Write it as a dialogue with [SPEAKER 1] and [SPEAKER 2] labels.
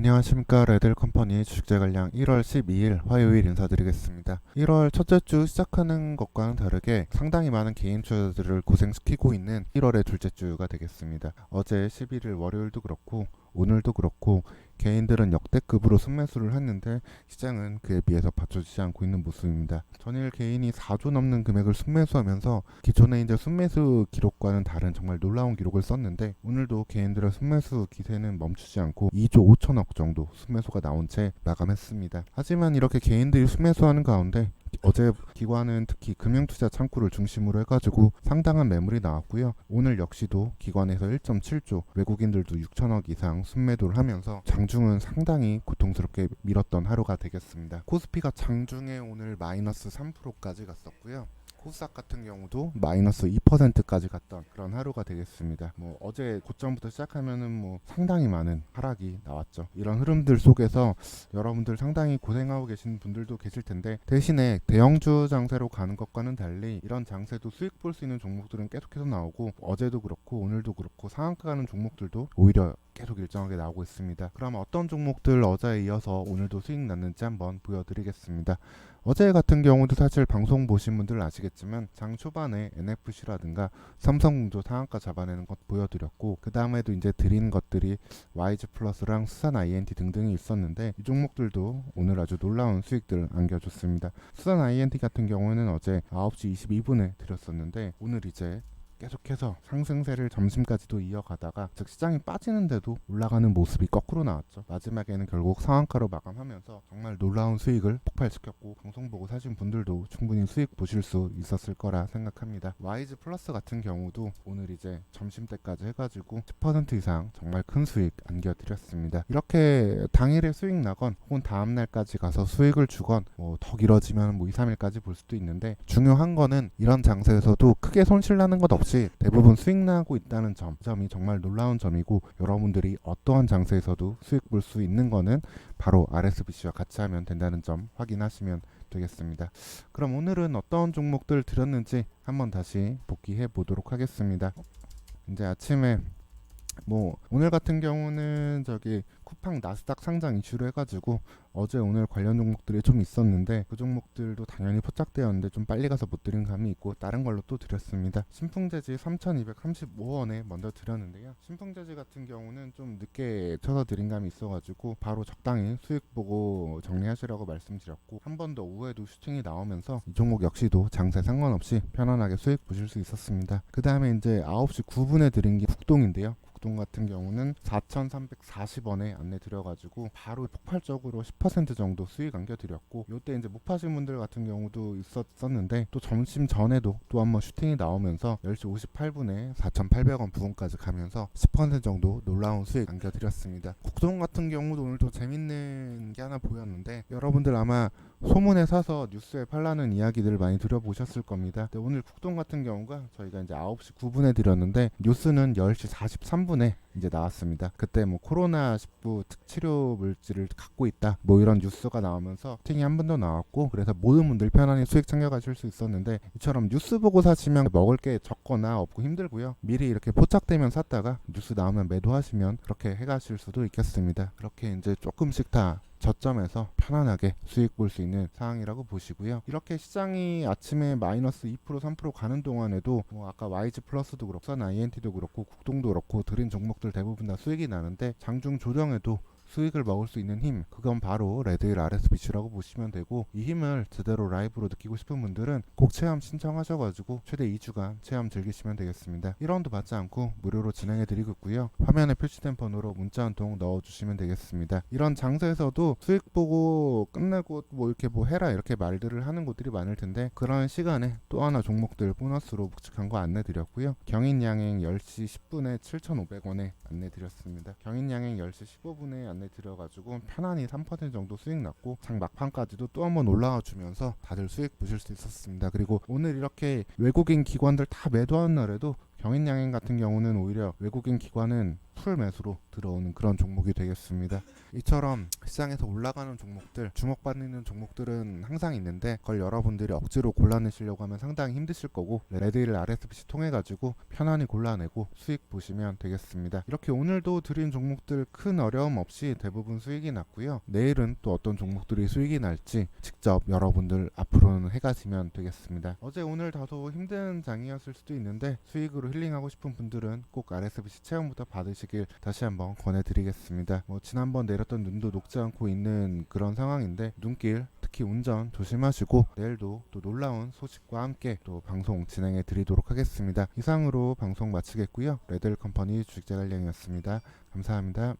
[SPEAKER 1] 안녕하십니까. 레들컴퍼니 주식재관량 1월 12일 화요일 인사드리겠습니다. 1월 첫째 주 시작하는 것과는 다르게 상당히 많은 개인 투자자들을 고생시키고 있는 1월의 둘째 주가 되겠습니다. 어제 11일 월요일도 그렇고 오늘도 그렇고 개인들은 역대급으로 순매수를 했는데 시장은 그에 비해서 받쳐주지 않고 있는 모습입니다. 전일 개인이 4조 넘는 금액을 순매수하면서 기존의 이제 순매수 기록과는 다른 정말 놀라운 기록을 썼는데 오늘도 개인들의 순매수 기세는 멈추지 않고 2조 5천억 정도 순매수가 나온 채 마감했습니다. 하지만 이렇게 개인들이 순매수하는 가운데 어제 기관은 특히 금융투자 창구를 중심으로 해가지고 상당한 매물이 나왔고요. 오늘 역시도 기관에서 1.7조, 외국인들도 6천억 이상 순매도를 하면서 장중은 상당히 고통스럽게 밀었던 하루가 되겠습니다. 코스피가 장중에 오늘 마이너스 3%까지 갔었고요. 코스닥 같은 경우도 마이너스 2%까지 갔던 그런 하루가 되겠습니다. 어제 고점부터 시작하면은 상당히 많은 하락이 나왔죠. 이런 흐름들 속에서 여러분들 상당히 고생하고 계신 분들도 계실 텐데 대신에 대형주 장세로 가는 것과는 달리 이런 장세도 수익 볼 수 있는 종목들은 계속해서 나오고 어제도 그렇고 오늘도 그렇고 상한가 가는 종목들도 오히려 계속 일정하게 나오고 있습니다. 그럼 어떤 종목들 어제에 이어서 오늘도 수익 났는지 한번 보여드리겠습니다. 어제 같은 경우도 사실 방송 보신 분들 아시겠지만 장 초반에 NFC라든가 삼성공조 상한가 잡아내는 것 보여드렸고 그 다음에도 이제 드린 것들이 YG 플러스랑 수산 INT 등등이 있었는데 이 종목들도 오늘 아주 놀라운 수익들을 안겨줬습니다. 수산 INT 같은 경우는 어제 9시 22분에 드렸었는데 오늘 이제 계속해서 상승세를 점심까지도 이어가다가 즉 시장이 빠지는데도 올라가는 모습이 거꾸로 나왔죠. 마지막에는 결국 상한가로 마감하면서 정말 놀라운 수익을 폭발시켰고 방송 보고 사신 분들도 충분히 수익 보실 수 있었을 거라 생각합니다. YG 플러스 같은 경우도 오늘 이제 점심때까지 해가지고 10% 이상 정말 큰 수익 안겨드렸습니다. 이렇게 당일에 수익 나건 혹은 다음날까지 가서 수익을 주건 더 길어지면 2, 3일까지 볼 수도 있는데 중요한 거는 이런 장세에서도 크게 손실 나는 것 없이 대부분 수익 나고 있다는 점이 정말 놀라운 점이고 여러분들이 어떠한 장세에서도 수익 볼 수 있는 거는 바로 RSBC와 같이 하면 된다는 점 확인하시면 되겠습니다. 그럼 오늘은 어떤 종목들 드렸는지 한번 다시 복귀해 보도록 하겠습니다. 이제 아침에 오늘 같은 경우는 쿠팡 나스닥 상장 이슈로 해가지고 어제 오늘 관련 종목들이 좀 있었는데 그 종목들도 당연히 포착되었는데 좀 빨리 가서 못 드린 감이 있고 다른 걸로 또 드렸습니다. 신풍재지 3,235원에 먼저 드렸는데요. 신풍재지 같은 경우는 좀 늦게 쳐서 드린 감이 있어가지고 바로 적당히 수익 보고 정리하시라고 말씀드렸고 한 번 더 오후에도 슈팅이 나오면서 이 종목 역시도 장세 상관없이 편안하게 수익 보실 수 있었습니다. 그 다음에 이제 9시 9분에 드린 게 국동인데요. 국동 같은 경우는 4,340원에 안내 드려가지고 바로 폭발적으로 10% 정도 수익 안겨드렸고 요때 이제 못 파신 분들 같은 경우도 있었는데 또 점심 전에도 또 한번 슈팅이 나오면서 10시 58분에 4,800원 부근까지 가면서 10% 정도 놀라운 수익 안겨드렸습니다. 국동 같은 경우도 오늘 또 재밌는 게 하나 보였는데 여러분들 아마 소문에 사서 뉴스에 팔라는 이야기들을 많이 들어보셨을 겁니다. 근데 오늘 국동 같은 경우가 저희가 이제 9시 9분에 드렸는데 뉴스는 10시 43분에 이제 나왔습니다. 그때 코로나19 특치료 물질을 갖고 있다 이런 뉴스가 나오면서 팅이 한 번 더 나왔고 그래서 모든 분들 편안히 수익 챙겨가실 수 있었는데 이처럼 뉴스 보고 사시면 먹을 게 적거나 없고 힘들고요. 미리 이렇게 포착되면 샀다가 뉴스 나오면 매도하시면 그렇게 해가실 수도 있겠습니다. 그렇게 이제 조금씩 다 저점에서 편안하게 수익 볼 수 있는 상황이라고 보시고요. 이렇게 시장이 아침에 마이너스 2% 3% 가는 동안에도 아까 YG 플러스도 그렇고 수산 INT도 그렇고 국동도 그렇고 드린 종목들 대부분 다 수익이 나는데 장중 조정에도 수익을 먹을 수 있는 힘 그건 바로 레드힐 RSBC라고 보시면 되고 이 힘을 제대로 라이브로 느끼고 싶은 분들은 꼭 체험 신청하셔가지고 최대 2주간 체험 즐기시면 되겠습니다. 1원도 받지 않고 무료로 진행해드리고 있고요. 화면에 표시된 번호로 문자 한 통 넣어주시면 되겠습니다. 이런 장세에서도 수익 보고 끝내고 이렇게 해라 이렇게 말들을 하는 곳들이 많을 텐데 그런 시간에 또 하나 종목들 보너스로 묵직한 거 안내드렸고요. 경인양행 10시 10분에 7,500원에 안내드렸습니다. 경인양행 10시 15분에 안내드려가지고 편안히 3% 정도 수익 났고 장 막판까지도 또 한번 올라와 주면서 다들 수익 보실 수 있었습니다. 그리고 오늘 이렇게 외국인 기관들 다 매도하는 날에도 경인양행 같은 경우는 오히려 외국인 기관은 풀 매수로 들어오는 그런 종목이 되겠습니다. 이처럼 시장에서 올라가는 종목들, 주목받는 종목들은 항상 있는데 그걸 여러분들이 억지로 골라내시려고 하면 상당히 힘드실 거고 레드힐 RSBC 통해 가지고 편안히 골라내고 수익 보시면 되겠습니다. 이렇게 오늘도 드린 종목들 큰 어려움 없이 대부분 수익이 났고요. 내일은 또 어떤 종목들이 수익이 날지 직접 여러분들 앞으로는 해가시면 되겠습니다. 어제 오늘 다소 힘든 장이었을 수도 있는데 수익으로 힐링하고 싶은 분들은 꼭 RSBC 체험부터 받으시길 다시 한번 권해드리겠습니다. 지난번 내렸던 눈도 녹지 않고 있는 그런 상황인데 눈길 특히 운전 조심하시고 내일도 또 놀라운 소식과 함께 또 방송 진행해 드리도록 하겠습니다. 이상으로 방송 마치겠고요. 레드힐 컴퍼니 주식재관량이었습니다. 감사합니다.